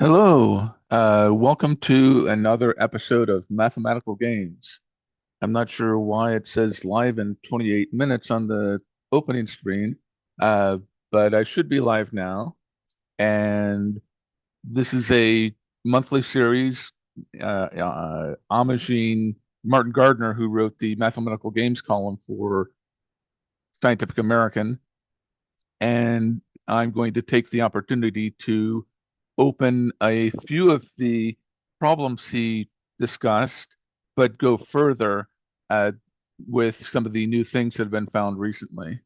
Hello, welcome to another episode of Mathematical Games. I'm not sure why it says live in 28 minutes on the opening screen, uh, but I should be live now. And this is a monthly series homaging Martin Gardner, who wrote the Mathematical Games column for Scientific American. And I'm going to take the opportunity to open a few of the problems he discussed, but go further uh, with some of the new things that have been found recently.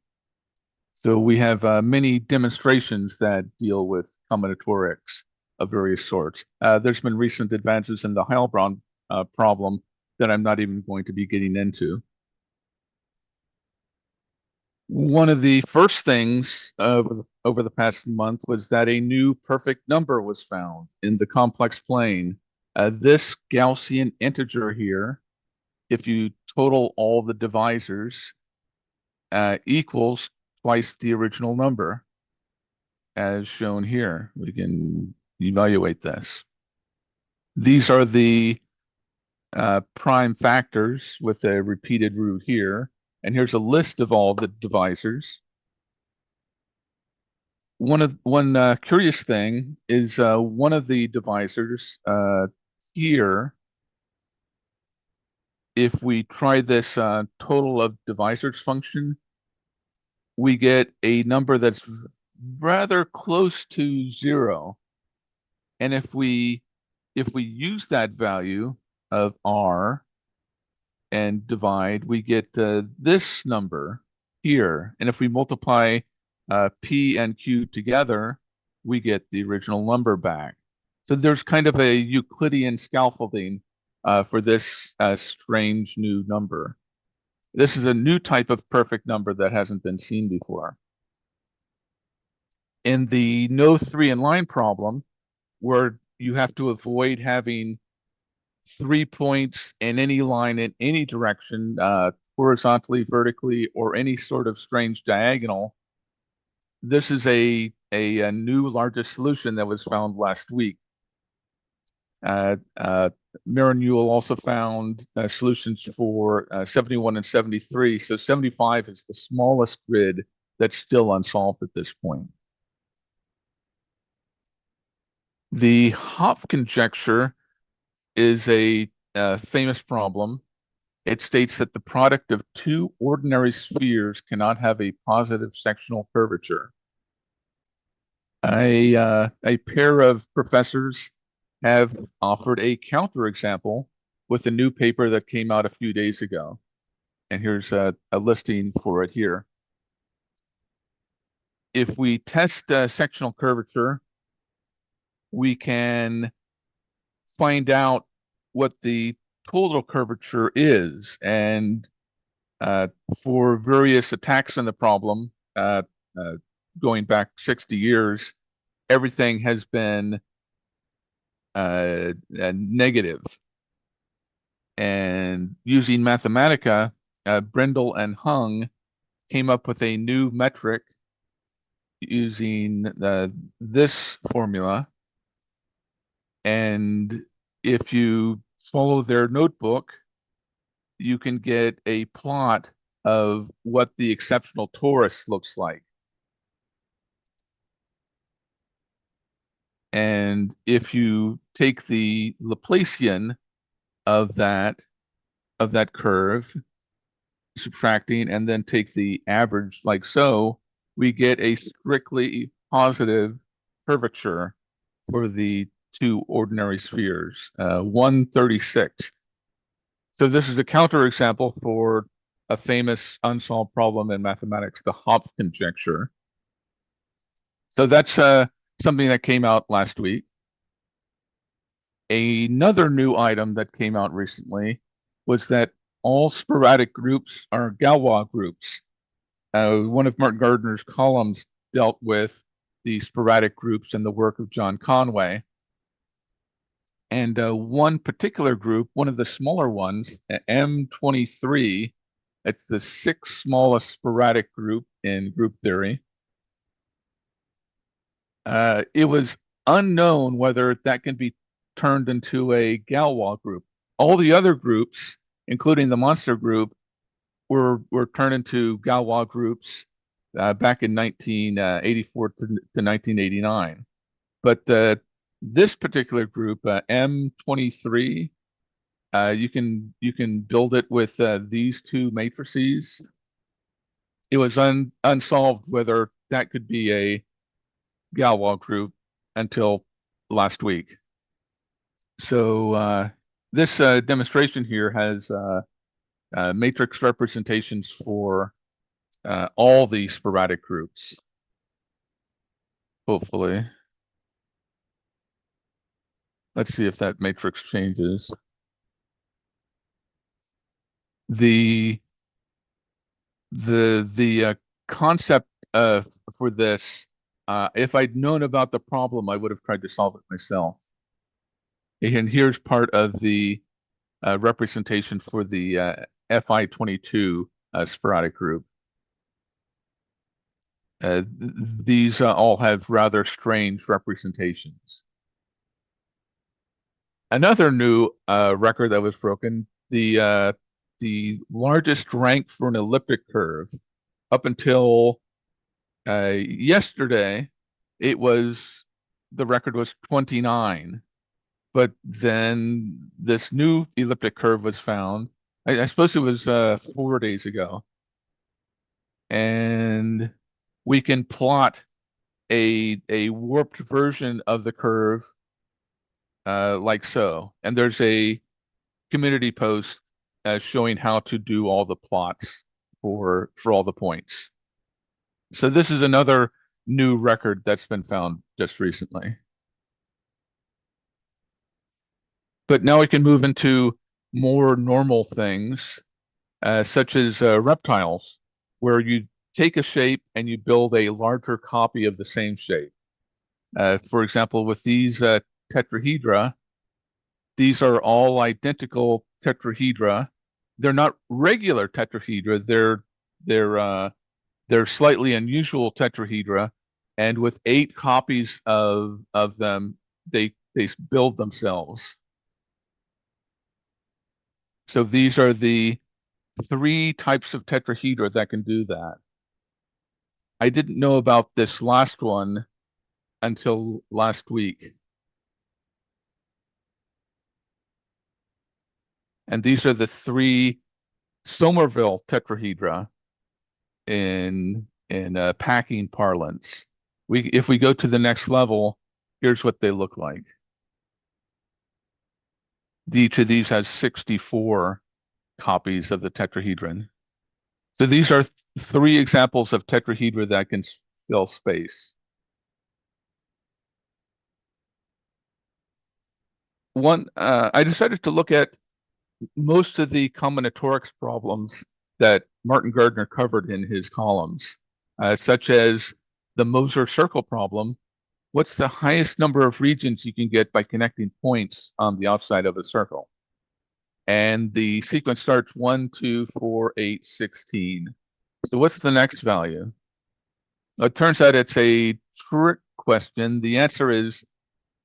So we have many demonstrations that deal with combinatorics of various sorts. There's been recent advances in the Heilbronn problem that I'm not even going to be getting into. One of the first things over the past month was that a new perfect number was found in the complex plane. This Gaussian integer here, if you total all the divisors, equals twice the original number, as shown here. We can evaluate this. These are the prime factors with a repeated root here. And here's a list of all the divisors. One curious thing is one of the divisors here. If we try this total of divisors function, we get a number that's rather close to 0. And if we use that value of r and divide, we get this number here. And if we multiply P and Q together, we get the original number back. So there's kind of a Euclidean scaffolding for this strange new number. This is a new type of perfect number that hasn't been seen before. In the no 3-in-line problem, where you have to avoid having 3 points in any line in any direction, horizontally, vertically, or any sort of strange diagonal, this is a new largest solution that was found last week. Maren Newell also found solutions for 71 and 73. So 75 is the smallest grid that's still unsolved at this point. The Hopf conjecture is a famous problem. It states that the product of two ordinary spheres cannot have a positive sectional curvature. A pair of professors have offered a counterexample with a new paper that came out a few days ago. And here's a listing for it here. If we test sectional curvature, we can find out what the total curvature is. And for various attacks on the problem, going back 60 years, everything has been negative. And using Mathematica, Brindle and Hung came up with a new metric using this formula. And if you follow their notebook, you can get a plot of what the exceptional torus looks like. And if you take the Laplacian of that curve, subtracting, and then take the average like so, we get a strictly positive curvature for the two ordinary spheres, 1/36. So this is a counterexample for a famous unsolved problem in mathematics, the Hopf conjecture. So that's something that came out last week. Another new item that came out recently was that all sporadic groups are Galois groups. One of Martin Gardner's columns dealt with the sporadic groups and the work of John Conway. And one particular group, one of the smaller ones, M23, it's the sixth smallest sporadic group in group theory. It was unknown whether that can be turned into a Galois group. All the other groups, including the monster group, were turned into Galois groups back in 1984 to 1989. But this particular group, M23, you can build it with these two matrices. It was unsolved whether that could be a Galois group until last week. So this demonstration here has matrix representations for all the sporadic groups, hopefully. Let's see if that matrix changes. The concept for this, if I'd known about the problem, I would have tried to solve it myself. And here's part of the representation for the FI22 sporadic group. These all have rather strange representations. Another new record that was broken, the largest rank for an elliptic curve. Up until yesterday, the record was 29. But then this new elliptic curve was found. I suppose it was 4 days ago. And we can plot a warped version of the curve like so. And there's a community post showing how to do all the plots for all the points. So this is another new record that's been found just recently. But now we can move into more normal things, such as reptiles, where you take a shape and you build a larger copy of the same shape. For example, with these tetrahedra, these are all identical tetrahedra. They're not regular tetrahedra. They're slightly unusual tetrahedra, and with 8 copies of them, they build themselves. So these are the 3 types of tetrahedra that can do that. I didn't know about this last one until last week. And these are the 3 Somerville tetrahedra in packing parlance. If we go to the next level, here's what they look like. Each of these has 64 copies of the tetrahedron. So these are 3 examples of tetrahedra that can fill space. I decided to look at most of the combinatorics problems that Martin Gardner covered in his columns, such as the Moser circle problem. What's the highest number of regions you can get by connecting points on the outside of a circle? And the sequence starts 1, 2, 4, 8, 16. So what's the next value? It turns out it's a trick question. The answer is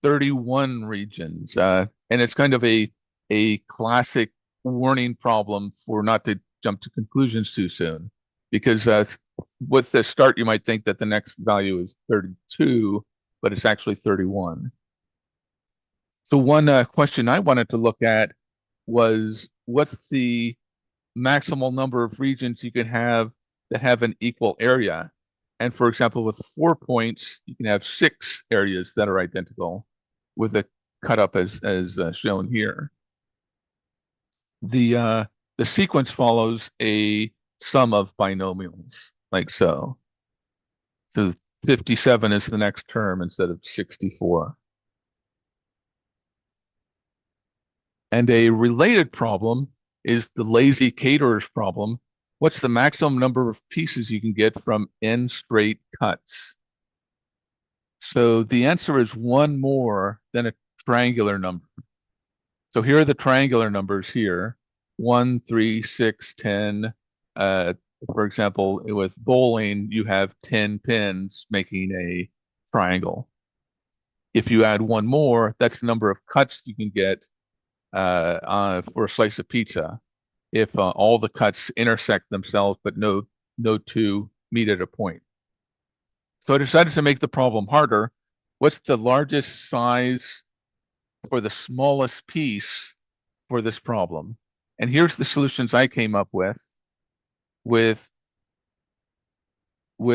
31 regions. And it's kind of a classic warning problem for not to jump to conclusions too soon. Because with the start, you might think that the next value is 32, but it's actually 31. So one question I wanted to look at was, what's the maximal number of regions you can have that have an equal area? And for example, with 4 points, you can have 6 areas that are identical with a cut up as shown here. The sequence follows a sum of binomials, like so. So 57 is the next term instead of 64. And a related problem is the lazy caterers problem. What's the maximum number of pieces you can get from n straight cuts? So the answer is 1 more than a triangular number. So here are the triangular numbers here: 1, 3, 6, 10. For example, with bowling, you have 10 pins making a triangle. If you add one more, that's the number of cuts you can get for a slice of pizza. If all the cuts intersect themselves, but no two meet at a point. So I decided to make the problem harder. What's the largest size for the smallest piece for this problem? And here's the solutions I came up with what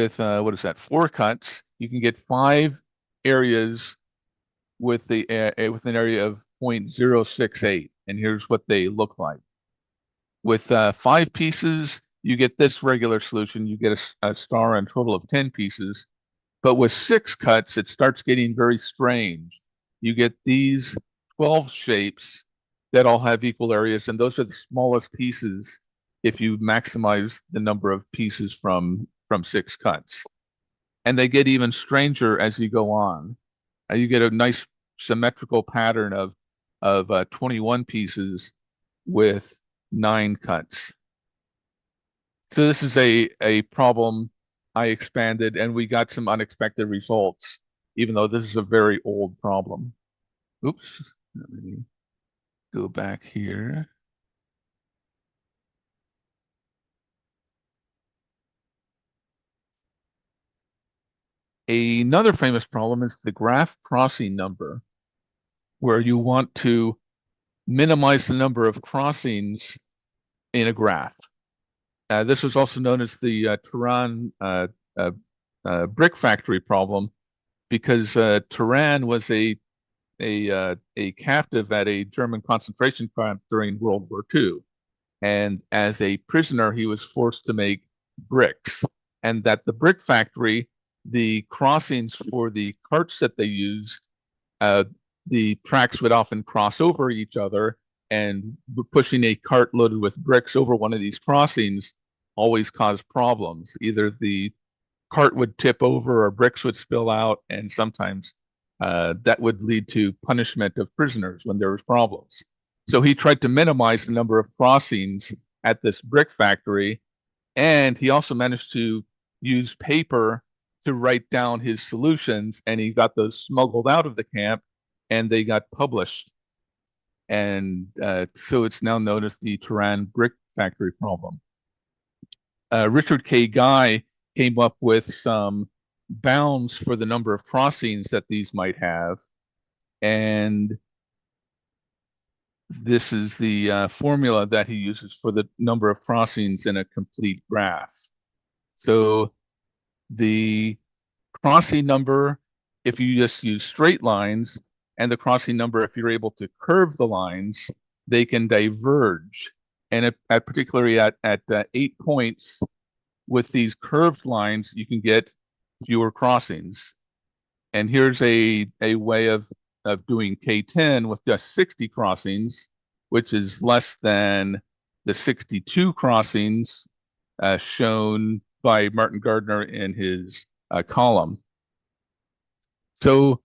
is that? 4 cuts. You can get 5 areas with with an area of 0.068, and here's what they look like. With 5 pieces, you get this regular solution. You get a star and a total of 10 pieces. But with 6 cuts, it starts getting very strange. You get these 12 shapes that all have equal areas, and those are the smallest pieces if you maximize the number of pieces from 6 cuts. And they get even stranger as you go on. You get a nice symmetrical pattern of 21 pieces with 9 cuts. So this is a problem I expanded, and we got some unexpected results, even though this is a very old problem. Oops, let me go back here. Another famous problem is the graph crossing number, where you want to minimize the number of crossings in a graph. This was also known as the Turan brick factory problem, because Turan was a captive at a German concentration camp during World War II. And as a prisoner, he was forced to make bricks. And at the brick factory, the crossings for the carts that they used, the tracks would often cross over each other, and pushing a cart loaded with bricks over one of these crossings always caused problems. Either the cart would tip over or bricks would spill out, and sometimes that would lead to punishment of prisoners when there was problems. So he tried to minimize the number of crossings at this brick factory, and he also managed to use paper to write down his solutions, and he got those smuggled out of the camp, and they got published. And so it's now known as the Turan brick factory problem. Richard K. Guy came up with some bounds for the number of crossings that these might have. And this is the formula that he uses for the number of crossings in a complete graph. So the crossing number, if you just use straight lines, and the crossing number, if you're able to curve the lines, they can diverge. And particularly at 8 points, with these curved lines, you can get fewer crossings. And here's a way of doing K10 with just 60 crossings, which is less than the 62 crossings shown by Martin Gardner in his column. So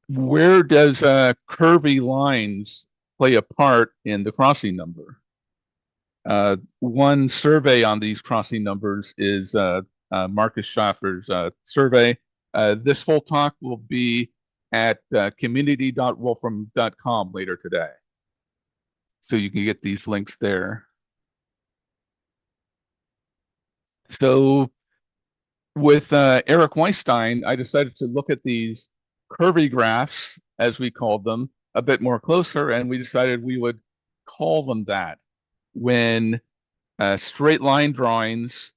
where does curvy lines play a part in the crossing number? One survey on these crossing numbers is Marcus Schaffer's survey. This whole talk will be at community.wolfram.com later today. So you can get these links there. So with Eric Weinstein, I decided to look at these curvy graphs, as we called them, a bit more closer, and we decided we would call them that. When straight line drawings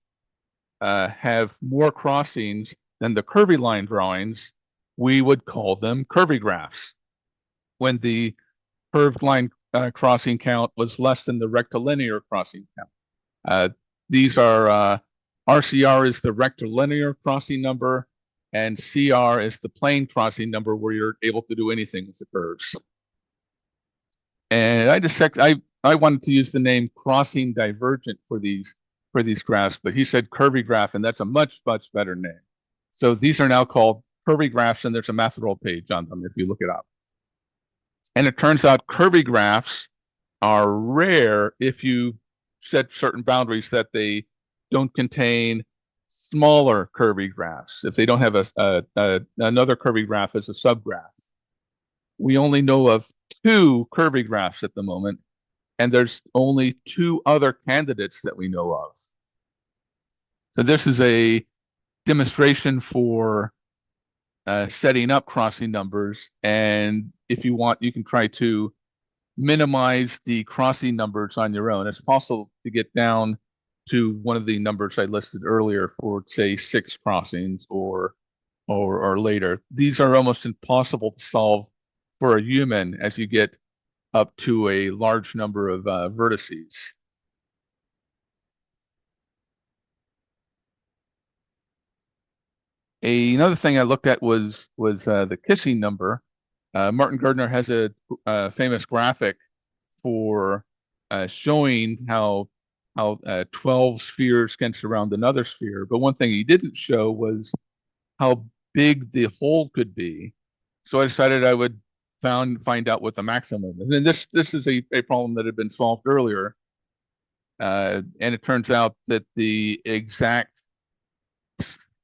have more crossings than the curvy line drawings, we would call them curvy graphs. When the curved line crossing count was less than the rectilinear crossing count. These are RCR is the rectilinear crossing number, and CR is the plane crossing number where you're able to do anything with the curves. And I wanted to use the name crossing divergent for these graphs, but he said curvy graph, and that's a much better name. So these are now called curvy graphs, and there's a Mathroll page on them if you look it up. And it turns out curvy graphs are rare if you set certain boundaries that they don't contain smaller curvy graphs, if they don't have another curvy graph as a subgraph. We only know of 2 curvy graphs at the moment, and there's only 2 other candidates that we know of. So this is a demonstration for setting up crossing numbers, and if you want, you can try to minimize the crossing numbers on your own. It's possible to get down to one of the numbers I listed earlier for, say, 6 crossings or later. These are almost impossible to solve for a human as you get up to a large number of vertices. Another thing I looked at was the kissing number. Martin Gardner has a famous graphic for showing how 12 spheres can surround another sphere. But one thing he didn't show was how big the hole could be. So I decided I would find out what the maximum is. And this is a problem that had been solved earlier. And it turns out that the exact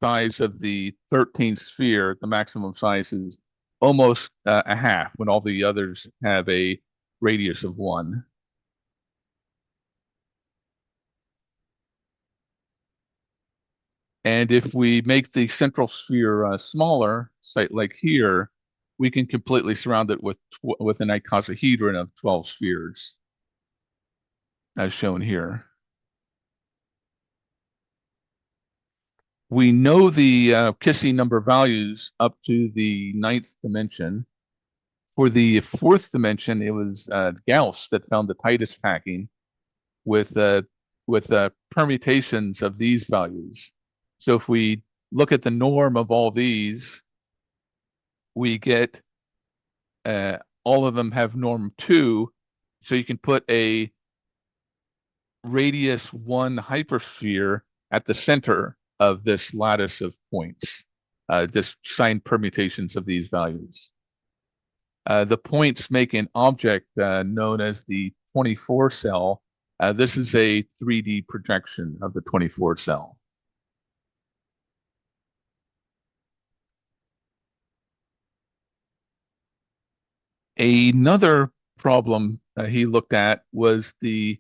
size of the 13th sphere, the maximum size is almost a half, when all the others have a radius of 1. And if we make the central sphere smaller, say like here, we can completely surround it with an icosahedron of 12 spheres, as shown here. We know the Kissing number values up to the 9th dimension. For the 4th dimension, it was Gauss that found the tightest packing with permutations of these values. So if we look at the norm of all these, we get all of them have norm 2, so you can put a radius 1 hypersphere at the center of this lattice of points, just signed permutations of these values. The points make an object known as the 24 cell. This is a 3D projection of the 24 cell. Another problem he looked at was the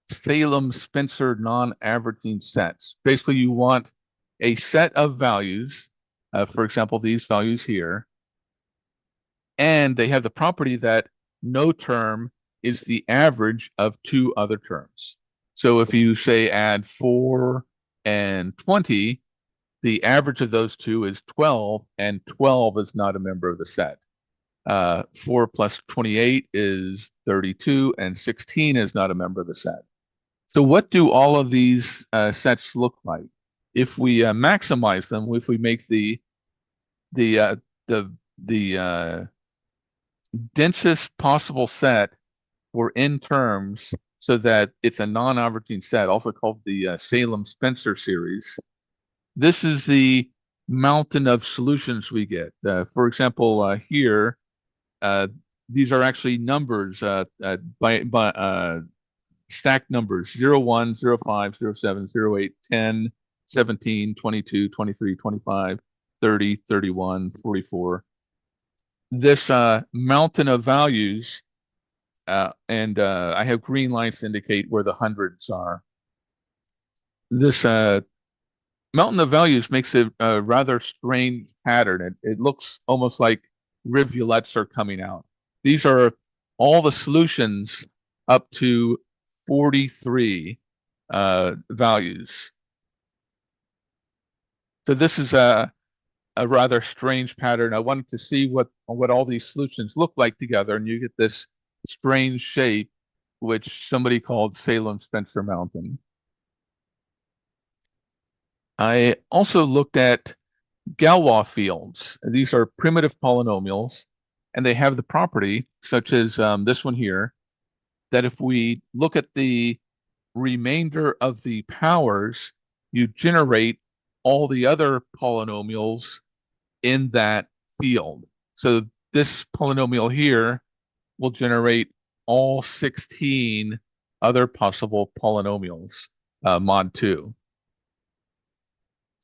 Salem-Spencer non-averaging sets. Basically, you want a set of values, for example, these values here, and they have the property that no term is the average of 2 other terms. So if you say add 4 and 20, the average of those 2 is 12, and 12 is not a member of the set. 4 plus 28 is 32, and 16 is not a member of the set. So what do all of these sets look like? If we maximize them, if we make the densest possible set for n terms, so that it's a non-averaging set, also called the Salem-Spencer series, this is the mountain of solutions we get. For example, here, these are actually numbers by stacked numbers: 0, 1, 0, 5, 0, 7, 0, 8, 10, 17, 22, 23, 25, 30, 31, 44. This mountain of values, and I have green lines to indicate where the hundreds are. This mountain of values makes a rather strange pattern. It looks almost like rivulets are coming out. These are all the solutions up to 43 values. So this is a rather strange pattern. I wanted to see what all these solutions look like together, and you get this strange shape, which somebody called Salem-Spencer Mountain. I also looked at Galois fields. These are primitive polynomials, and they have the property, such as this one here, that if we look at the remainder of the powers, you generate all the other polynomials in that field. So this polynomial here will generate all 16 other possible polynomials, mod 2.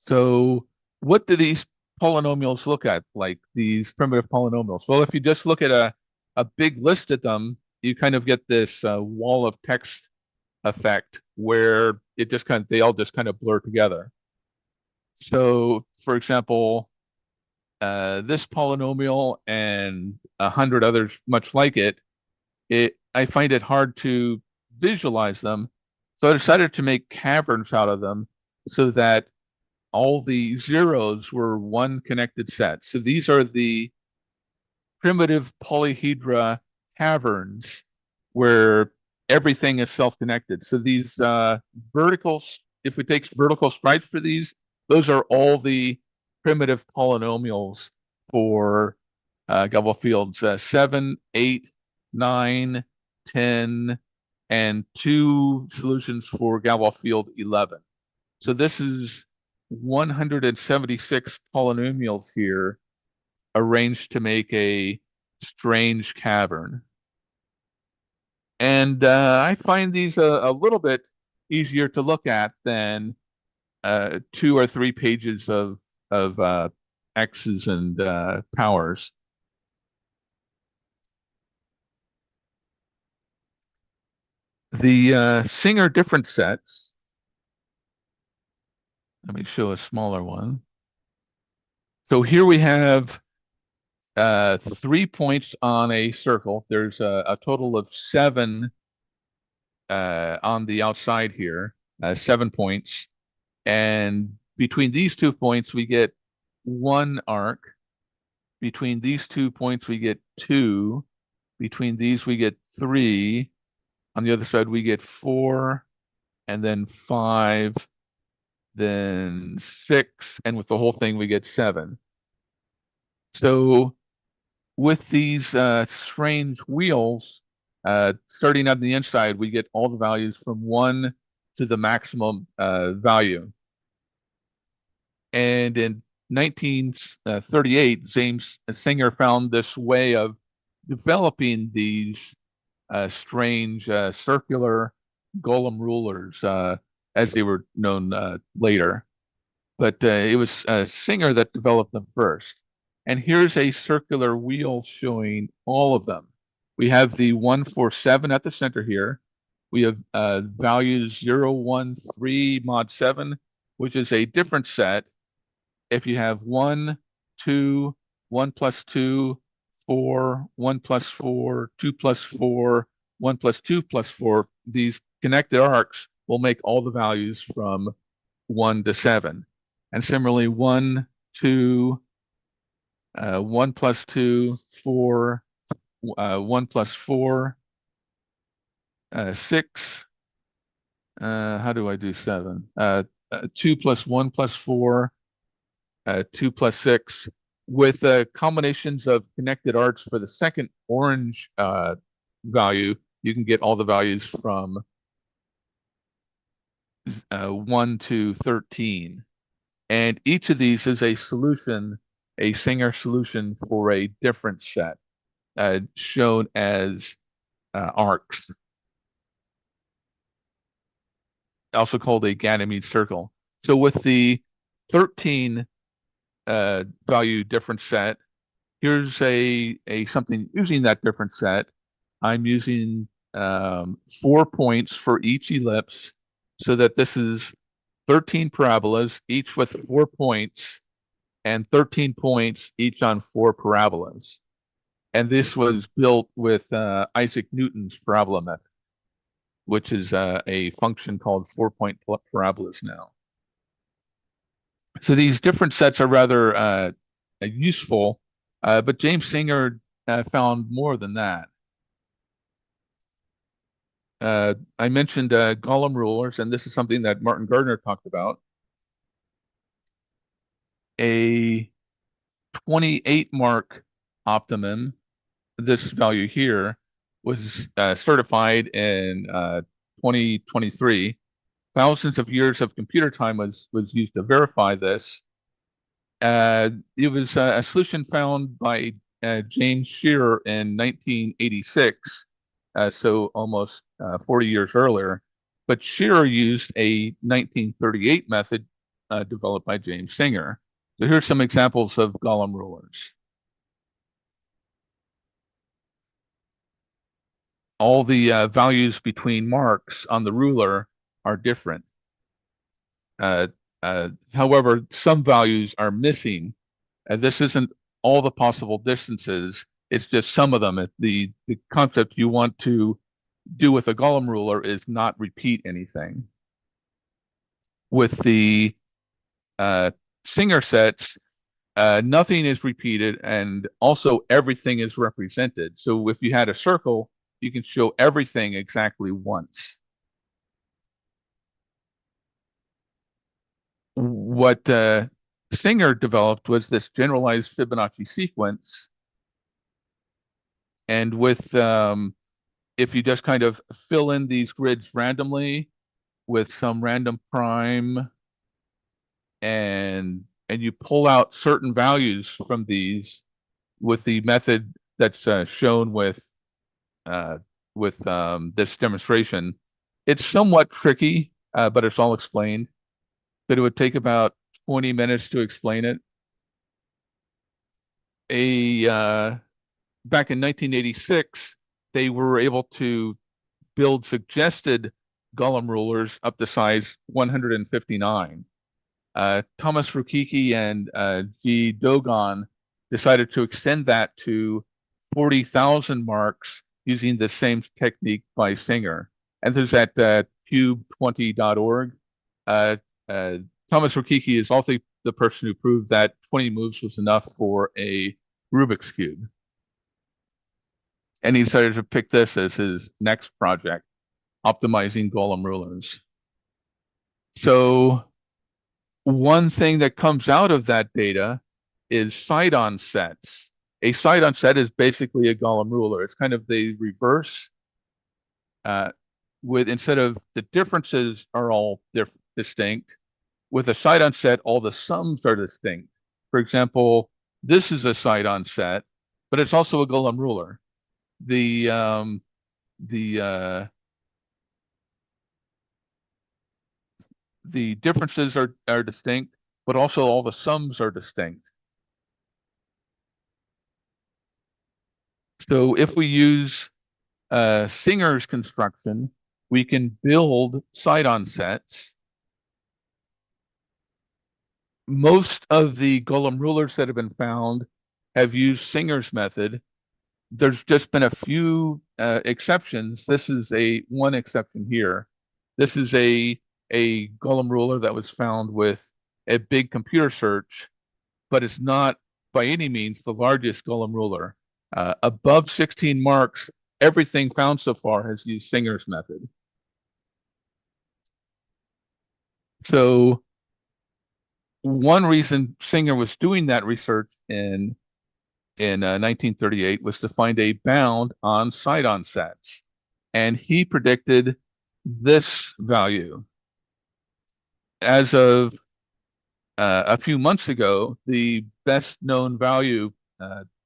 So what do these polynomials look at, like these primitive polynomials? Well, if you just look at a big list of them, you kind of get this wall of text effect where it just kind of, they all just kind of blur together. So, for example, this polynomial and 100 others much like it, I find it hard to visualize them. So I decided to make caverns out of them so that all the zeros were one connected set. So these are the primitive polyhedra caverns where everything is self-connected. So these verticals, if we take vertical stripes for these, those are all the primitive polynomials for Galois fields 7, 8, 9, 10, and 2 solutions for Galois field 11. So this is 176 polynomials here arranged to make a strange cavern. And I find these a little bit easier to look at than 2 or 3 pages of x's and powers. The Singer difference sets, let me show a smaller one. So here we have 3 points on a circle. There's a total of 7 on the outside here, 7 points. And between these 2 points, we get 1 arc. Between these 2 points, we get 2. Between these, we get 3. On the other side, we get 4, and then 5, then 6, and with the whole thing, we get 7. So with these strange wheels, starting on the inside, we get all the values from 1 to the maximum value. And in 1938, James Singer found this way of developing these strange circular golem rulers, as they were known later. But it was Singer that developed them first. And here's a circular wheel showing all of them. We have the 147 at the center here. We have values 0, 1, 3, mod 7, which is a different set. If you have 1, 2, 1 plus 2, 4, 1 plus 4, 2 plus 4, 1 plus 2 plus 4, these connected arcs will make all the values from 1 to 7. And similarly, 1, 2, 1 plus 2, 4, 1 plus 4, 6. How do I do 7? 2 plus 1 plus 4, 2 plus 6. With combinations of connected arcs for the second orange value, you can get all the values from 1 to 13. And each of these is a solution, a Singer solution for a different set, shown as arcs, also called a Ganymede circle. So with the 13 value difference set, here's a something using that difference set. I'm using 4 points for each ellipse, so that this is 13 parabolas, each with 4 points, and 13 points each on 4 parabolas. And this was built with Isaac Newton's parabola method, which is a function called 4-point parabolas now. So these different sets are rather useful, but James Singer found more than that. I mentioned golem rulers, and this is something that Martin Gardner talked about. A 28 mark optimum, this value here, was certified in 2023. Thousands of years of computer time was used to verify this. It was a solution found by James Shearer in 1986, so almost 40 years earlier. But Shearer used a 1938 method developed by James Singer. So here's some examples of Golomb rulers. All the values between marks on the ruler are different. However, some values are missing. This isn't all the possible distances. It's just some of them. The concept you want to do with a Golomb ruler is not repeat anything. With the Singer sets, nothing is repeated, and also everything is represented. So if you had a circle, you can show everything exactly once. What Singer developed was this generalized Fibonacci sequence, and with if you just kind of fill in these grids randomly with some random prime, and you pull out certain values from these with the method that's shown with this demonstration. It's somewhat tricky, but it's all explained. But it would take about 20 minutes to explain it. Back in 1986, they were able to build suggested Golomb rulers up to size 159. Thomas Rukiki and G. Dogon decided to extend that to 40,000 marks using the same technique by Singer. And there's at cube20.org. Thomas Rukiki is also the person who proved that 20 moves was enough for a Rubik's Cube. And he decided to pick this as his next project, optimizing Golomb rulers. So one thing that comes out of that data is side-on sets. A side-on set is basically a Golomb ruler. It's kind of the reverse. With instead of the differences are all distinct, with a side-on set, all the sums are distinct. For example, this is a side-on set, but it's also a Golomb ruler. The differences are distinct, but also all the sums are distinct. So if we use Singer's construction, we can build side-on sets. Most of the Golomb rulers that have been found have used Singer's method. There's just been a few exceptions. This is one exception here. This is a Golomb ruler that was found with a big computer search, but it's not by any means the largest Golomb ruler. Above 16 marks, everything found so far has used Singer's method. So one reason Singer was doing that research in 1938 was to find a bound on side-on sets. And he predicted this value. As of a few months ago, the best known value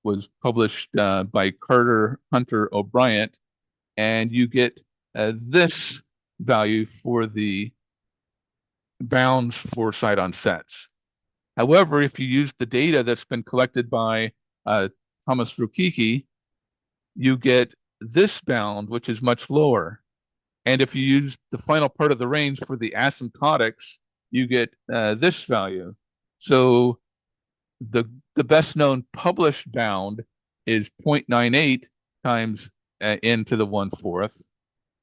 was published by Carter Hunter O'Brien, and you get this value for the bounds for side-on sets. However, if you use the data that's been collected by Thomas Rukiki, you get this bound, which is much lower. And if you use the final part of the range for the asymptotics, you get this value. So the best known published bound is 0.98 times n to the 1/4.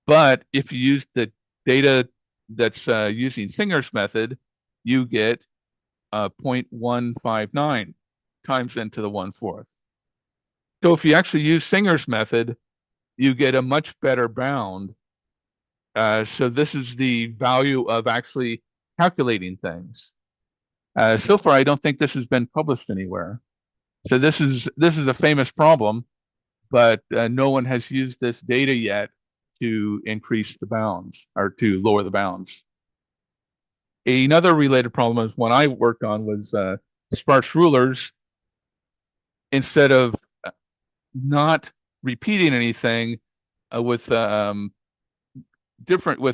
But if you use the data that's using Singer's method, you get 0.159 times n to the 1/4. So if you actually use Singer's method, you get a much better bound. So this is the value of actually calculating things. So far, I don't think this has been published anywhere. So this is a famous problem, but no one has used this data yet to increase the bounds or to lower the bounds. Another related problem is one I worked on was sparse rulers. Instead of not repeating anything with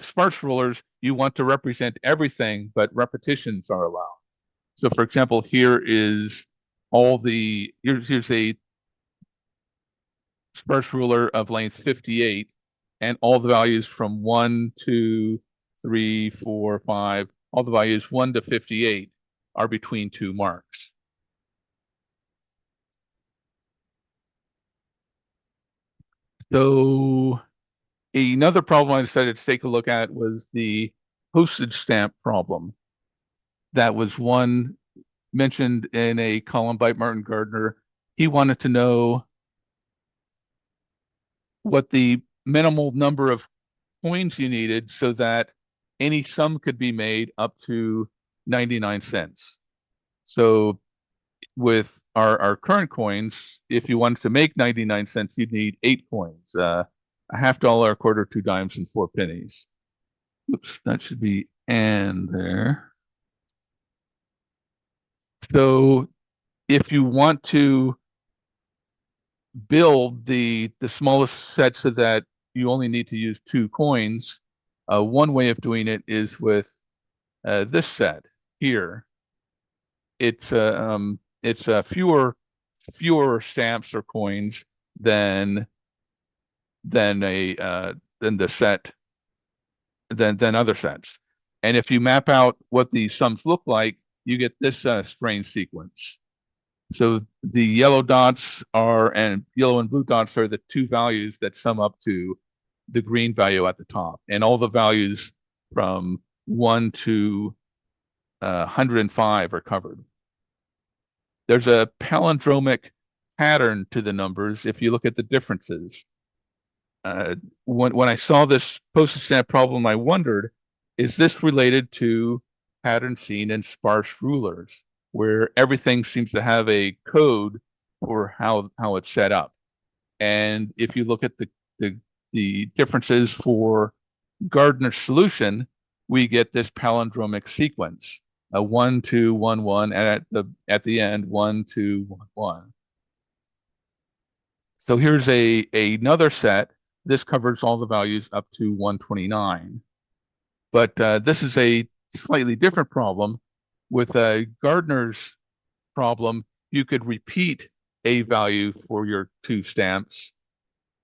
sparse rulers, you want to represent everything, but repetitions are allowed. So for example, here's a sparse ruler of length 58, and all the values from 1, 2, 3, 4, 5, all the values 1 to 58 are between two marks. So another problem I decided to take a look at was the postage stamp problem. That was one mentioned in a column by Martin Gardner. He wanted to know what the minimal number of coins you needed so that any sum could be made up to 99 cents. So with our current coins, if you wanted to make 99 cents, you'd need 8 coins, a $50, a quarter, 2 dimes, and 4 pennies. Oops, that should be and there. So if you want to build the smallest set so that you only need to use 2 coins, one way of doing it is with this set here. It's fewer stamps or coins than the set than other sets. And if you map out what the sums look like, you get this strange sequence. So the yellow and blue dots are the two values that sum up to the green value at the top, and all the values from 1 to 105 are covered. There's a palindromic pattern to the numbers if you look at the differences. When I saw this postage stamp problem, I wondered, is this related to patterns seen in sparse rulers, where everything seems to have a code for how it's set up? And if you look at the differences for Gardner's solution, we get this palindromic sequence, a 1, 2, 1, 1, and at the end 1, 2, 1, 1. So here's another set. This covers all the values up to 129. But this is a slightly different problem. With Gardner's problem, you could repeat a value for your 2 stamps.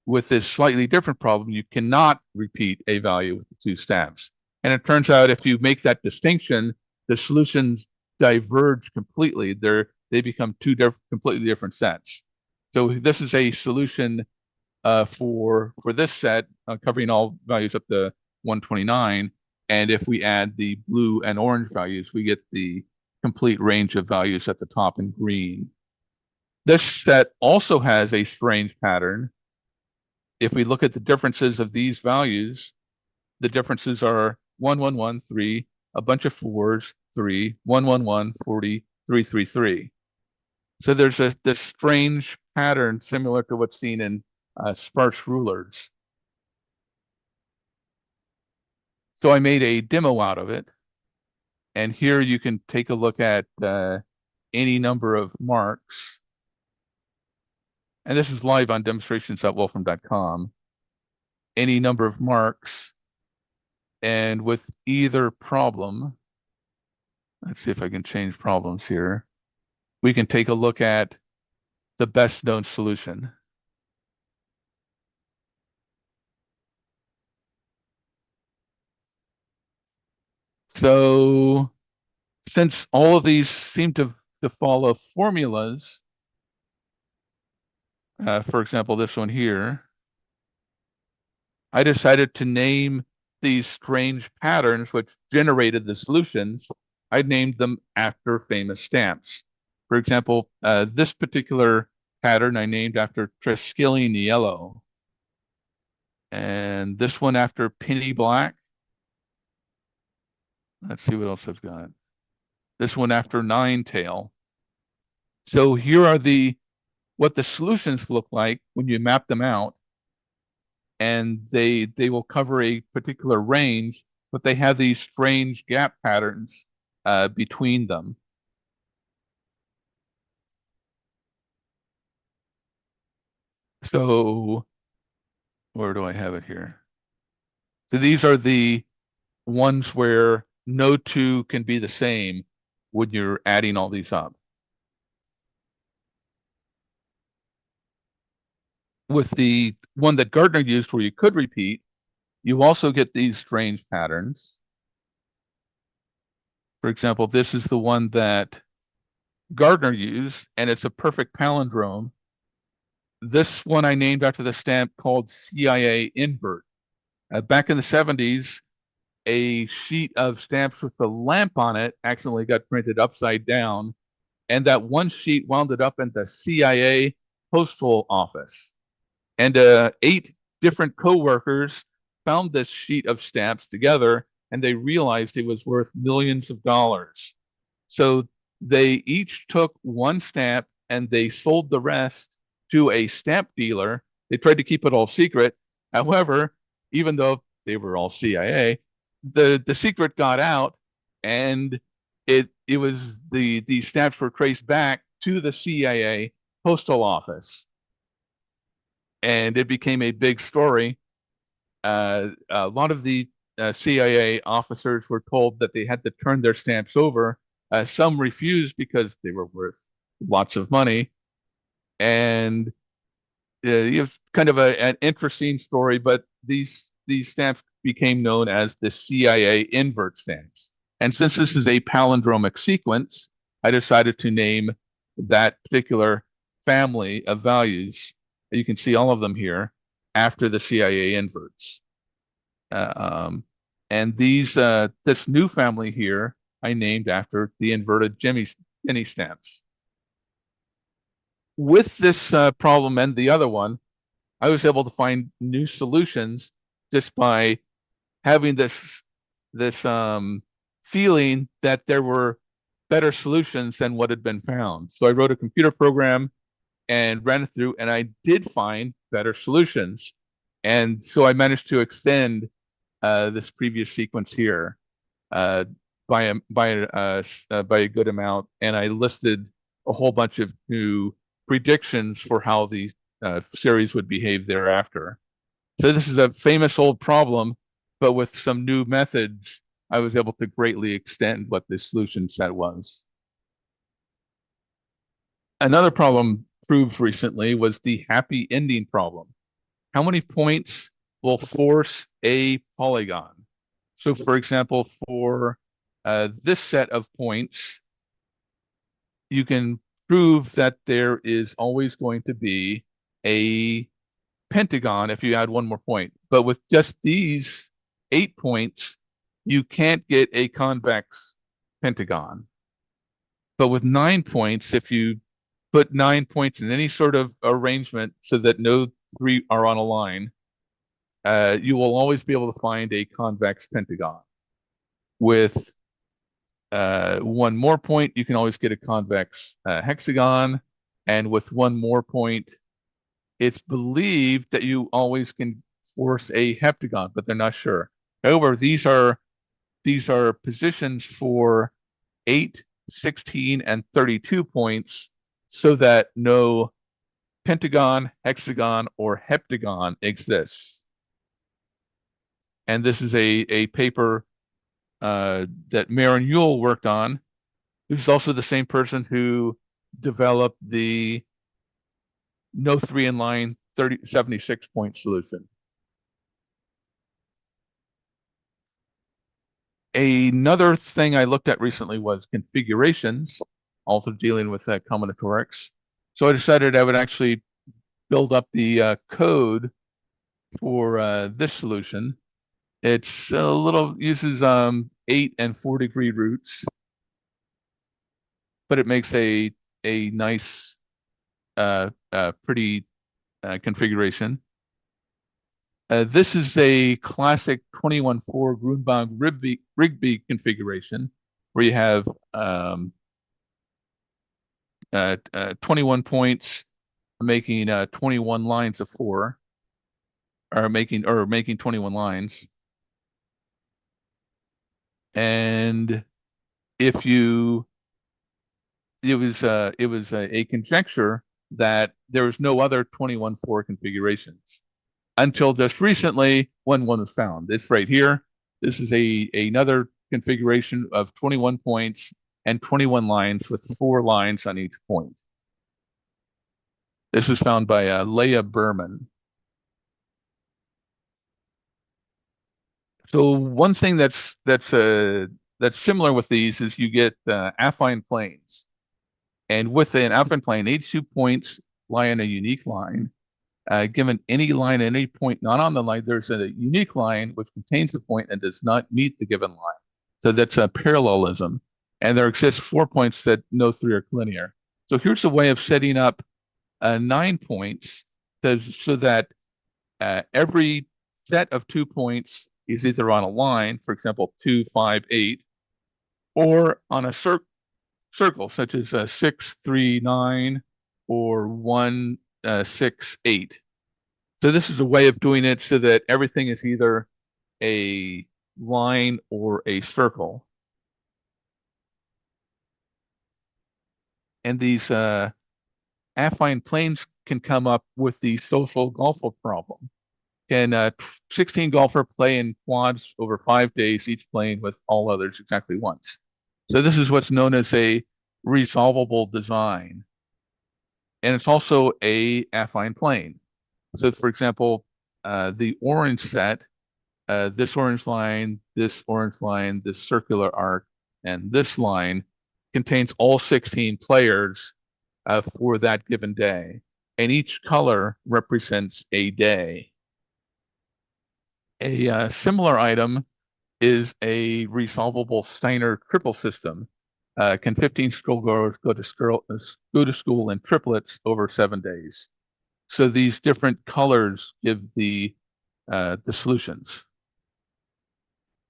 With this slightly different problem, you cannot repeat a value with the 2 stamps. And it turns out if you make that distinction, the solutions diverge completely. They become two completely different sets. So this is a solution for this set, covering all values up to 129. And if we add the blue and orange values, we get the complete range of values at the top in green. This set also has a strange pattern. If we look at the differences of these values, the differences are 1, 1, 1, 3, a bunch of 4s, 3, 1, 1, 1, 40, 3, 3, 3. So there's this strange pattern similar to what's seen in sparse rulers. So I made a demo out of it. And here you can take a look at any number of marks. And this is live on demonstrations.wolfram.com. Any number of marks. And with either problem, let's see if I can change problems here. We can take a look at the best known solution. So since all of these seem to follow formulas, for example, this one here, I decided to name these strange patterns which generated the solutions. I named them after famous stamps. For example, this particular pattern I named after Triskelion yellow. And this one after penny black. Let's see what else I've got. This one after nine tail. So here are what the solutions look like when you map them out. And they will cover a particular range, but they have these strange gap patterns between them. So where do I have it here? So these are the ones where no two can be the same when you're adding all these up. With the one that Gardner used where you could repeat, you also get these strange patterns. For example, this is the one that Gardner used, and it's a perfect palindrome. This one I named after the stamp called CIA invert. Back in the 70s, a sheet of stamps with the lamp on it accidentally got printed upside down, and that one sheet wound up in the CIA postal office. And 8 different co-workers found this sheet of stamps together, and they realized it was worth millions of dollars. So they each took one stamp and they sold the rest to a stamp dealer. They tried to keep it all secret. However, even though they were all CIA, the secret got out, and it was these stamps were traced back to the CIA postal office, and it became a big story. A lot of the CIA officers were told that they had to turn their stamps over. Some refused because they were worth lots of money, and it was kind of an interesting story. But these stamps became known as the CIA invert stamps. And since this is a palindromic sequence, I decided to name that particular family of values. You can see all of them here after the CIA inverts. And this new family here, I named after the inverted penny stamps. With this problem and the other one, I was able to find new solutions just by having this feeling that there were better solutions than what had been found. So I wrote a computer program and ran it through, and I did find better solutions. And so I managed to extend this previous sequence here by a good amount, and I listed a whole bunch of new predictions for how the series would behave thereafter. So this is a famous old problem, but with some new methods, I was able to greatly extend what the solution set was. Another problem proved recently was the happy ending problem. How many points will force a polygon? So for example, for this set of points, you can prove that there is always going to be a pentagon if you add one more point. But with just these 8 points, you can't get a convex pentagon. But with 9 points, if you put 9 points in any sort of arrangement so that no 3 are on a line, you will always be able to find a convex pentagon. With one more point, you can always get a convex hexagon. And with one more point, it's believed that you always can force a heptagon, but they're not sure. However, these are positions for 8, 16, and 32 points, so that no pentagon, hexagon, or heptagon exists. And this is a paper that Maren Yule worked on, who's also the same person who developed the no 3 in line 76 point solution. Another thing I looked at recently was configurations, also dealing with combinatorics. So I decided I would actually build up the code for this solution. It's a little, uses 8 and 4 degree roots, but it makes a nice, pretty configuration. This is a classic 21-4 Grunbaum-Rigby configuration, where you have 21 points making 21 lines of 4, or making 21 lines. And if you, it was a conjecture that there was no other 21-4 configurations until just recently when one was found. It's right here. This is another configuration of 21 points and 21 lines with 4 lines on each point. This was found by Leah Berman. So one thing that's similar with these is you get affine planes, and with an affine plane, 82 points lie on a unique line. Given any line at any point not on the line, there's a unique line which contains the point and does not meet the given line. So that's a parallelism. And there exists 4 points that no 3 are linear. So here's a way of setting up 9 points so that every set of 2 points is either on a line, for example, 2, 5, 8, or on a circle, such as 6, 3, 9, or 1, 6, 8. So this is a way of doing it so that everything is either a line or a circle. And these affine planes can come up with the social golfer problem. Can 16 golfer play in quads over 5 days, each playing with all others exactly once? So this is what's known as a resolvable design. And it's also a affine plane. So for example, the orange set, this orange line, this circular arc, and this line contains all 16 players for that given day. And each color represents a day. A similar item is a resolvable Steiner triple system. Can 15 schoolgoers go to school in triplets over 7 days? So these different colors give the solutions.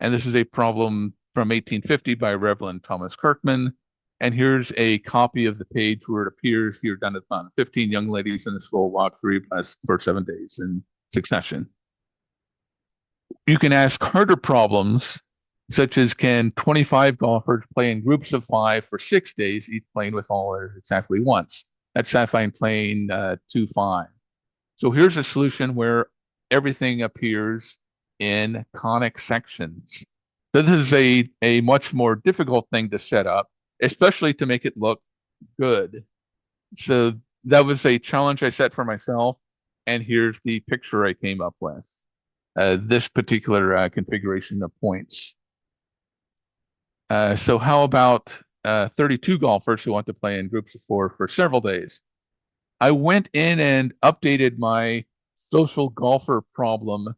And this is a problem from 1850 by Revlin Thomas Kirkman. And here's a copy of the page where it appears here done upon 15 young ladies in the school walk 3 plus for 7 days in succession. You can ask harder problems, such as can 25 golfers play in groups of 5 for 6 days, each playing with all others exactly once? That's affine plane 2, 5. So here's a solution where everything appears in conic sections. So this is a much more difficult thing to set up, especially to make it look good. So that was a challenge I set for myself, and here's the picture I came up with. This particular configuration of points. So how about 32 golfers who want to play in groups of 4 for several days? I went in and updated my social golfer problem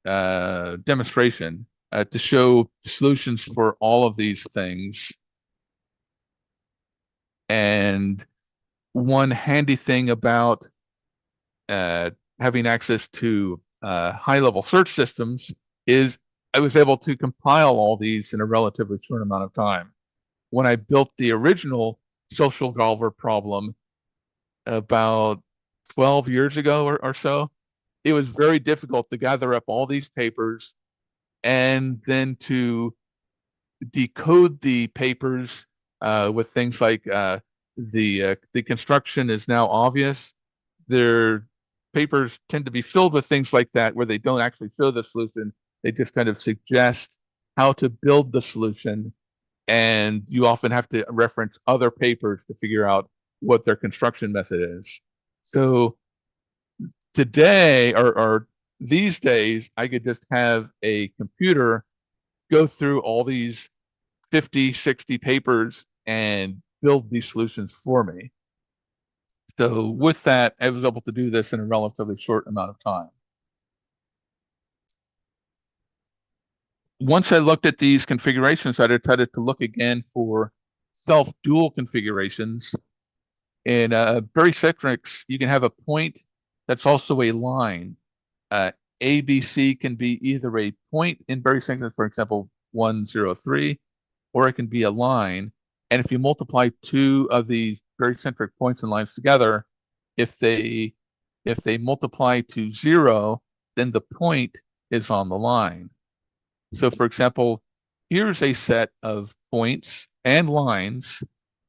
demonstration to show solutions for all of these things. And one handy thing about having access to high-level search systems is I was able to compile all these in a relatively short amount of time. When I built the original social golfer problem about 12 years ago or so, it was very difficult to gather up all these papers and then to decode the papers with things like the construction is now obvious. Their papers tend to be filled with things like that where they don't actually show the solution. They just kind of suggest how to build the solution. And you often have to reference other papers to figure out what their construction method is. So today, or these days, I could just have a computer go through all these 50, 60 papers and build these solutions for me. So with that, I was able to do this in a relatively short amount of time. Once I looked at these configurations, I decided to look again for self-dual configurations. In barycentrics, you can have a point that's also a line. ABC can be either a point in barycentric, for example, 1, 0, 3, or it can be a line. And if you multiply 2 of these barycentric points and lines together, if they multiply to 0, then the point is on the line. So for example, here's a set of points and lines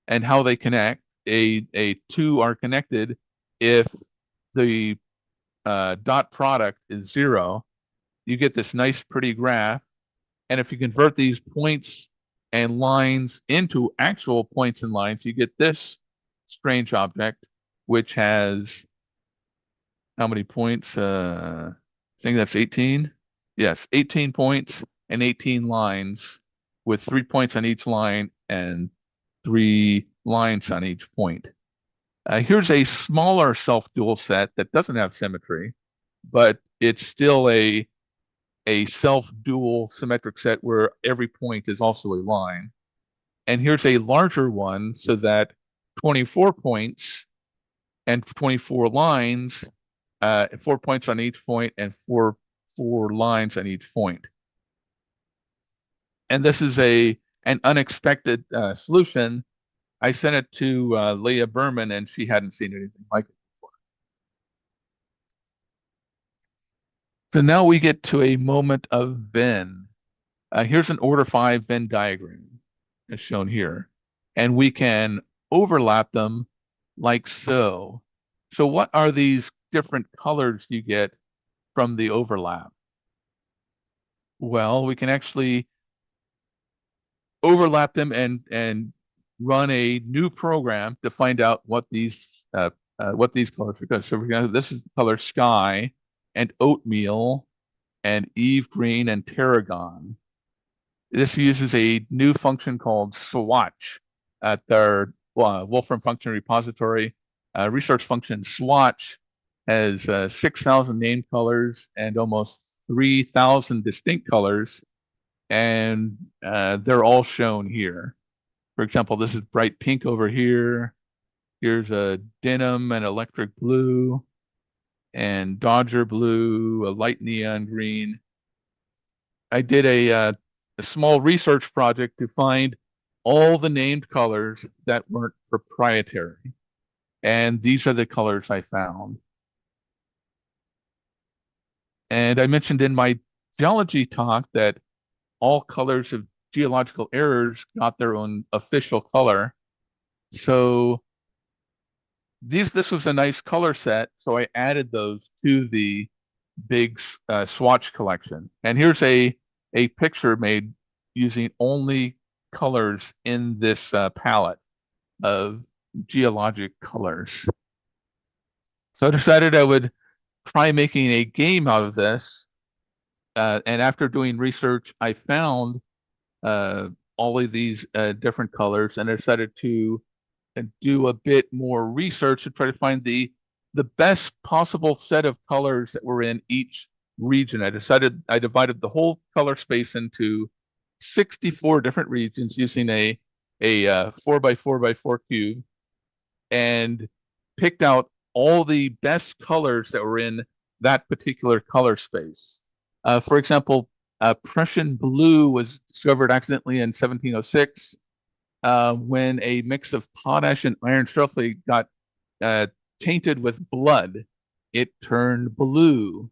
and how they connect. A 2 are connected if the dot product is 0. You get this nice pretty graph. And if you convert these points and lines into actual points and lines, you get this strange object, which has how many points? I think that's 18. Yes, 18 points and 18 lines with 3 points on each line and 3 lines on each point. Here's a smaller self-dual set that doesn't have symmetry, but it's still a self-dual symmetric set where every point is also a line. And here's a larger one so that 24 points and 24 lines, 4 points on each point and four lines on each point. And this is an unexpected solution. I sent it to Leah Berman, and she hadn't seen anything like it before. So now we get to a moment of Venn. Here's an order 5 Venn diagram, as shown here. And we can overlap them like so. So what are these different colors you get from the overlap? Well, we can actually overlap them and run a new program to find out what these colors are. So we're gonna, this is the color sky and oatmeal and Eve green and tarragon. This uses a new function called swatch at their Wolfram function repository. Research function swatch has 6,000 named colors and almost 3,000 distinct colors, and they're all shown here. For example, this is bright pink over here. Here's a denim and electric blue, and Dodger blue, a light neon green. I did a small research project to find all the named colors that weren't proprietary. And these are the colors I found. And I mentioned in my geology talk that all colors of geological errors got their own official color. So this was a nice color set, so I added those to the big swatch collection. And here's a picture made using only colors in this palette of geologic colors. So I decided I would try making a game out of this. And after doing research, I found all of these different colors, and I decided to do a bit more research to try to find the best possible set of colors that were in each region. I divided the whole color space into 64 different regions using a 4x4x4 cube, and picked out all the best colors that were in that particular color space. For example, Prussian blue was discovered accidentally in 1706 when a mix of potash and iron sulfate got tainted with blood. It turned blue.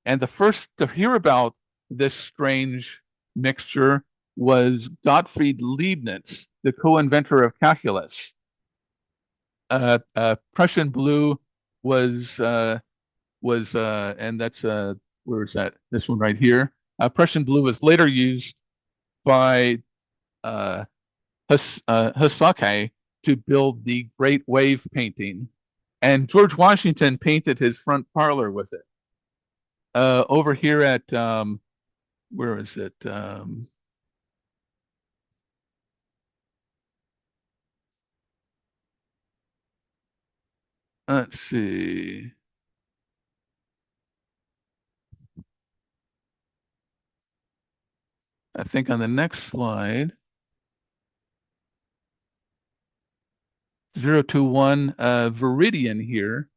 And the first to hear about this strange mixture was Gottfried Leibniz, the co-inventor of calculus. Prussian blue was and that's where is that? This one right here. Prussian blue was later used by Hokusai to build the Great Wave painting, and George Washington painted his front parlor with it. Over here at where is it? Let's see. I think on the next slide, 021 Viridian here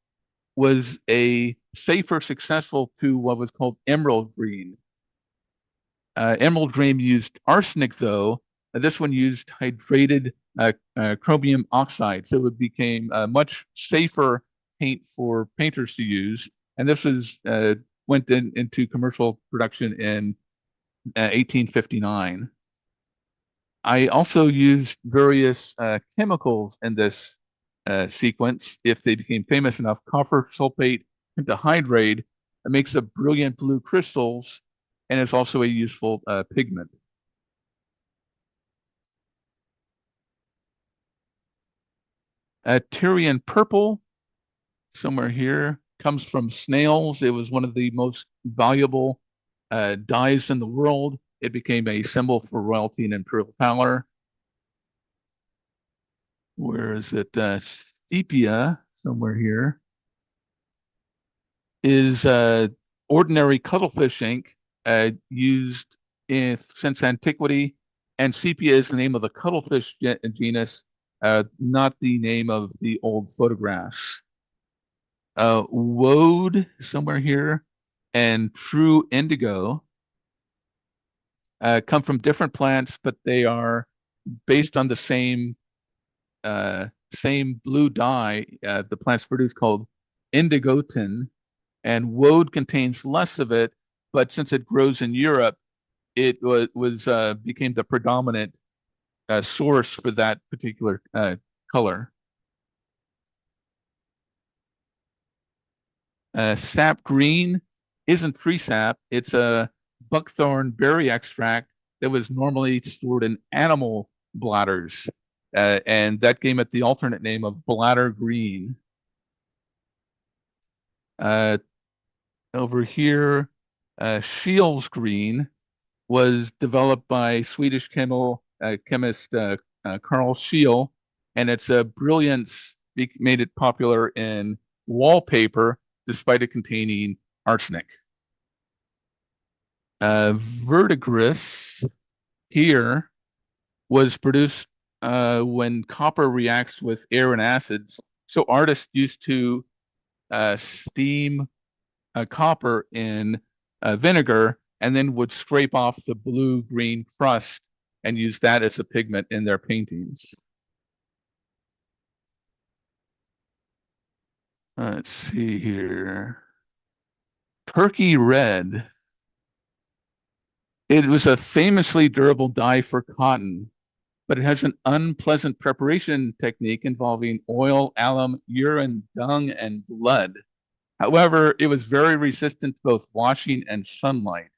was a safer successful to what was called emerald green. Emerald green used arsenic, though. This one used hydrated chromium oxide, so it became a much safer paint for painters to use. And this was went into commercial production in 1859. I also used various chemicals in this sequence. If they became famous enough, copper sulfate pentahydrate makes a brilliant blue crystals, and it's also a useful pigment. Tyrian purple, somewhere here, comes from snails. It was one of the most valuable dyes in the world. It became a symbol for royalty and imperial power. Where is it? Sepia, somewhere here, is ordinary cuttlefish ink used since antiquity, and sepia is the name of the cuttlefish genus, not the name of the old photographs. Woad, somewhere here, and true indigo come from different plants, but they are based on the same blue dye the plants produce called indigotin, and woad contains less of it, but since it grows in Europe, it became the predominant source for that particular color. Sap green isn't tree sap; it's a buckthorn berry extract that was normally stored in animal bladders, and that gave it the alternate name of bladder green. Over here, Scheele's green was developed by Swedish chemist Carl Scheele, and its brilliance made it popular in wallpaper despite it containing arsenic. Verdigris here was produced when copper reacts with air and acids. So artists used to steam copper in vinegar and then would scrape off the blue-green crust and use that as a pigment in their paintings. Let's see here. Turkey red. It was a famously durable dye for cotton, but it has an unpleasant preparation technique involving oil, alum, urine, dung, and blood. However, it was very resistant to both washing and sunlight.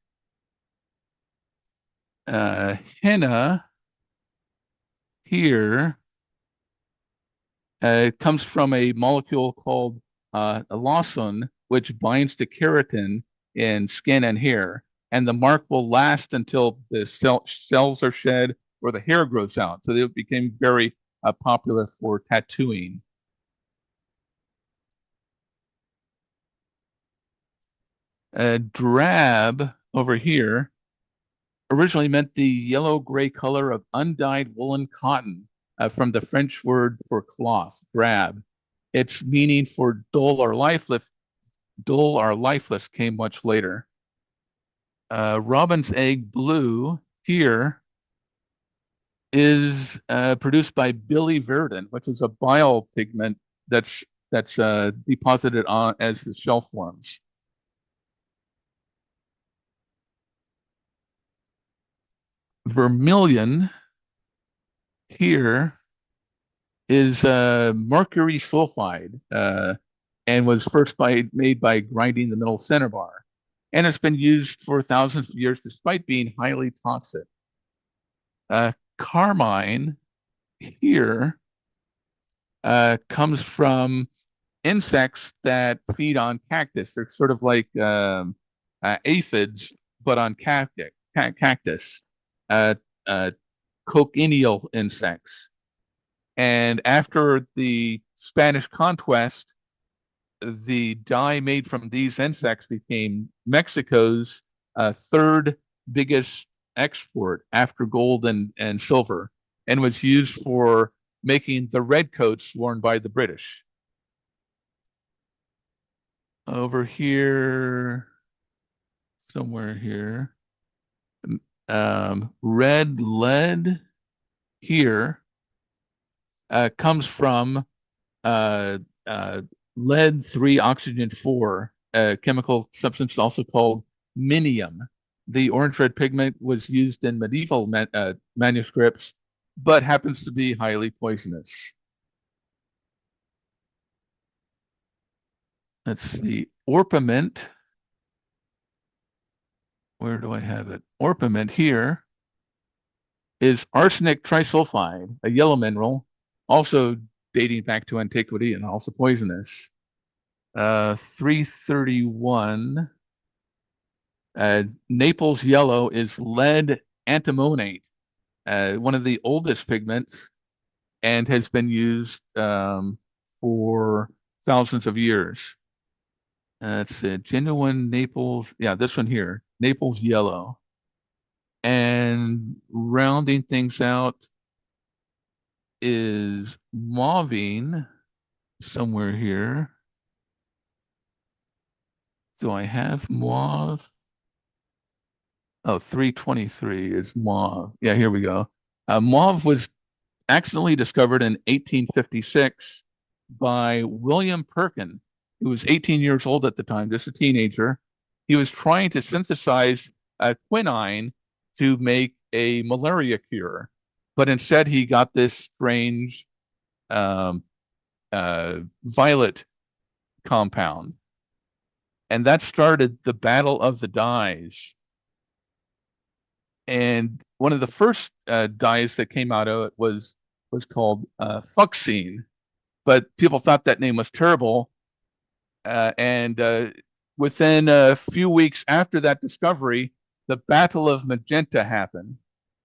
Henna here comes from a molecule called lawson, which binds to keratin in skin and hair. And the mark will last until the cells are shed or the hair grows out. So it became very popular for tattooing. Drab over here originally meant the yellow-gray color of undyed woolen cotton from the French word for cloth, drab. Its meaning for dull or lifeless came much later. Robin's egg blue here is produced by biliverdin, which is a bile pigment that's deposited on as the shell forms. Vermilion here is mercury sulfide and was first made by grinding the middle cinnabar. And it's been used for thousands of years despite being highly toxic. Carmine here comes from insects that feed on cactus. They're sort of like aphids, but on cactus. Cochineal insects. And after the Spanish conquest, the dye made from these insects became Mexico's third biggest export after gold and silver, and was used for making the red coats worn by the British. Over here, somewhere here, red lead here comes from lead 3 oxygen 4, a chemical substance also called minium. The orange red pigment was used in medieval manuscripts, but happens to be highly poisonous. Let's see, orpiment where do I have it? Orpiment here is arsenic trisulfide, a yellow mineral, also dating back to antiquity and also poisonous. 331. Naples yellow is lead antimonate, one of the oldest pigments, and has been used for thousands of years. It's a genuine Naples. Yeah, this one here, Naples yellow. And rounding things out is mauvine somewhere here. Do I have mauve? Oh, 323 is mauve. Yeah, here we go. Mauve was accidentally discovered in 1856 by William Perkin, who was 18 years old at the time, just a teenager. He was trying to synthesize quinine to make a malaria cure, but instead he got this strange um, violet compound. And that started the Battle of the Dyes. And one of the first dyes that came out of it was called fuchsine, but people thought that name was terrible. And within a few weeks after that discovery, the Battle of Magenta happened.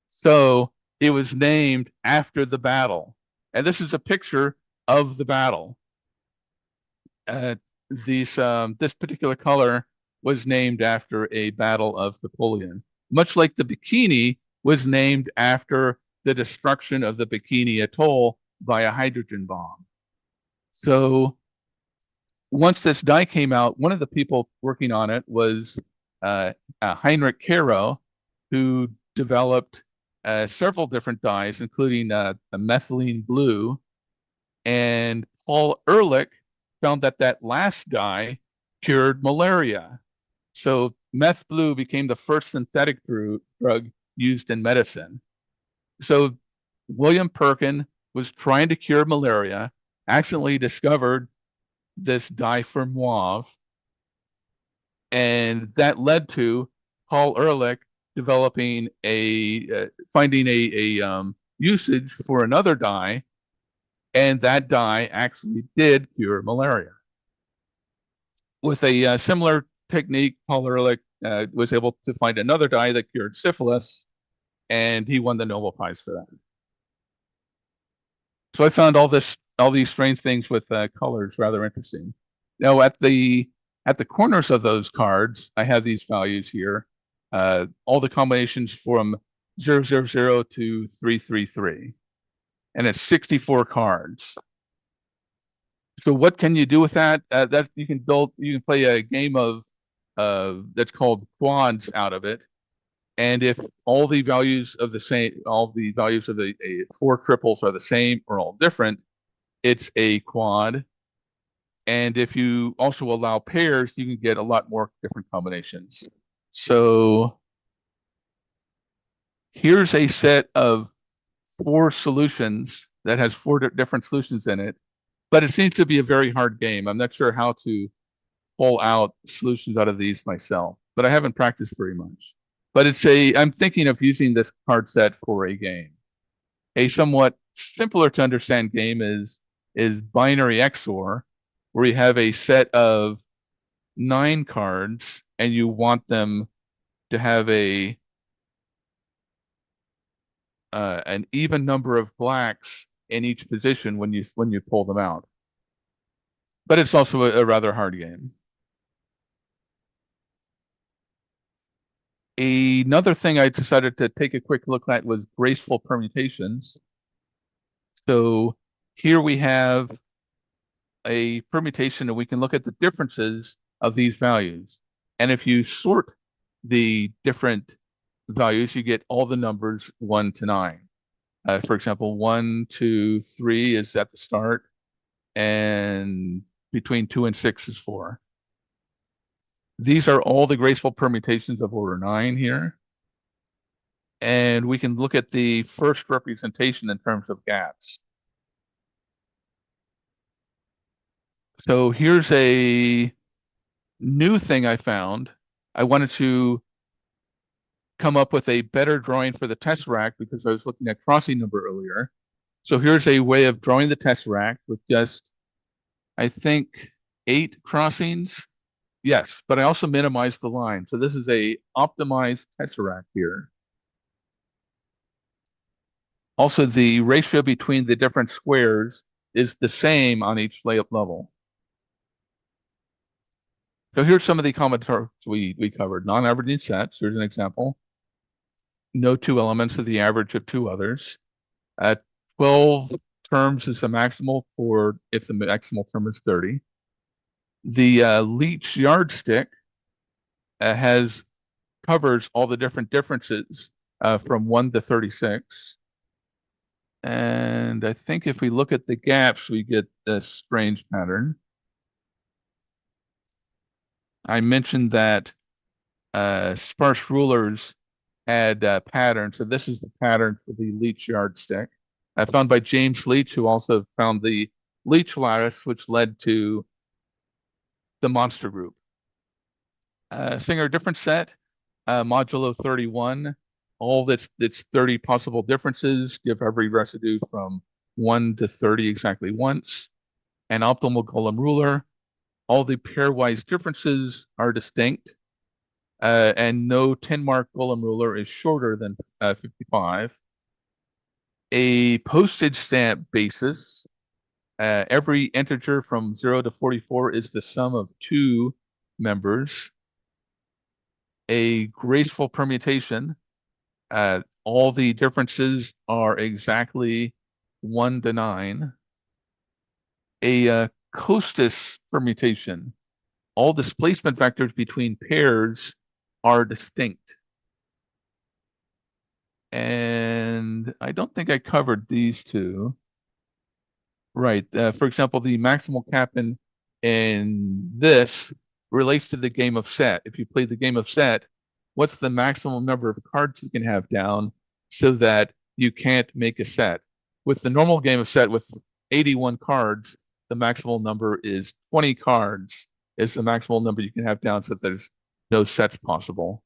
So it was named after the battle. And this is a picture of the battle. This particular color was named after a battle of Napoleon, much like the bikini was named after the destruction of the Bikini Atoll by a hydrogen bomb. So once this dye came out, one of the people working on it was Heinrich Caro, who developed several different dyes, including a methylene blue. And Paul Ehrlich found that that last dye cured malaria. So meth blue became the first synthetic drug used in medicine. So William Perkin was trying to cure malaria, accidentally discovered this dye for mauve, and that led to Paul Ehrlich developing finding a usage for another dye, and that dye actually did cure malaria. With a similar technique, Paul Ehrlich was able to find another dye that cured syphilis, and he won the Nobel Prize for that. So I found all these strange things with colors rather interesting. Now at the corners of those cards, I have these values here, all the combinations from 000 to 333, and it's 64 cards. So what can you do with that? That you can play a game of that's called quads out of it. And if all the values of the four triples are the same or all different, it's a quad. And if you also allow pairs, you can get a lot more different combinations. So here's a set of four solutions that has four different solutions in it, but it seems to be a very hard game. I'm not sure how to pull out solutions out of these myself, but I haven't practiced very much. But I'm thinking of using this card set for a game. A somewhat simpler to understand game is binary XOR, where you have a set of 9 cards and you want them to have an even number of blacks in each position when you pull them out. But it's also a rather hard game. Another thing I decided to take a quick look at was graceful permutations. So here we have a permutation, and we can look at the differences of these values. And if you sort the different values, you get all the numbers 1 to 9. For example, 1, 2, 3 is at the start, and between 2 and 6 is 4. These are all the graceful permutations of order 9 here. And we can look at the first representation in terms of gaps. So here's a new thing I found. I wanted to come up with a better drawing for the tesseract because I was looking at crossing number earlier. So here's a way of drawing the tesseract with just, I think, 8 crossings. Yes, but I also minimized the line. So this is a optimized tesseract here. Also, the ratio between the different squares is the same on each layup level. So here's some of the combinatorics we covered. Non-averaging sets, here's an example. No 2 elements of the average of 2 others. 12 terms is the maximal for if the maximal term is 30. The Leach yardstick covers all the different differences from 1 to 36. And I think if we look at the gaps, we get this strange pattern. I mentioned that sparse rulers had patterns. So this is the pattern for the Leach yardstick, found by James Leach, who also found the Leach lattice, which led to the monster group. Singer difference set, modulo 31. All that's 30 possible differences. Give every residue from 1 to 30 exactly once. An optimal Golem ruler. All the pairwise differences are distinct. And no 10-mark Golem ruler is shorter than 55. A postage stamp basis. Every integer from 0 to 44 is the sum of 2 members. A graceful permutation. All the differences are exactly 1 to 9. A Costas permutation. All displacement vectors between pairs are distinct. And I don't think I covered these two. Right. For example, the maximal cap in this relates to the game of set. If you play the game of set, what's the maximum number of cards you can have down so that you can't make a set? With the normal game of set with 81 cards, the maximal number is 20 cards is the maximal number you can have down so that there's no sets possible.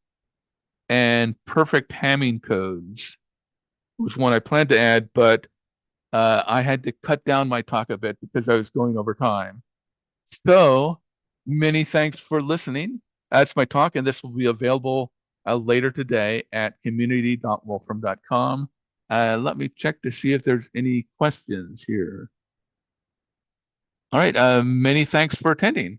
And perfect Hamming codes was one I planned to add, but I had to cut down my talk a bit because I was going over time. So many thanks for listening. That's my talk, and this will be available later today at community.wolfram.com. Let me check to see if there's any questions here. All right, many thanks for attending.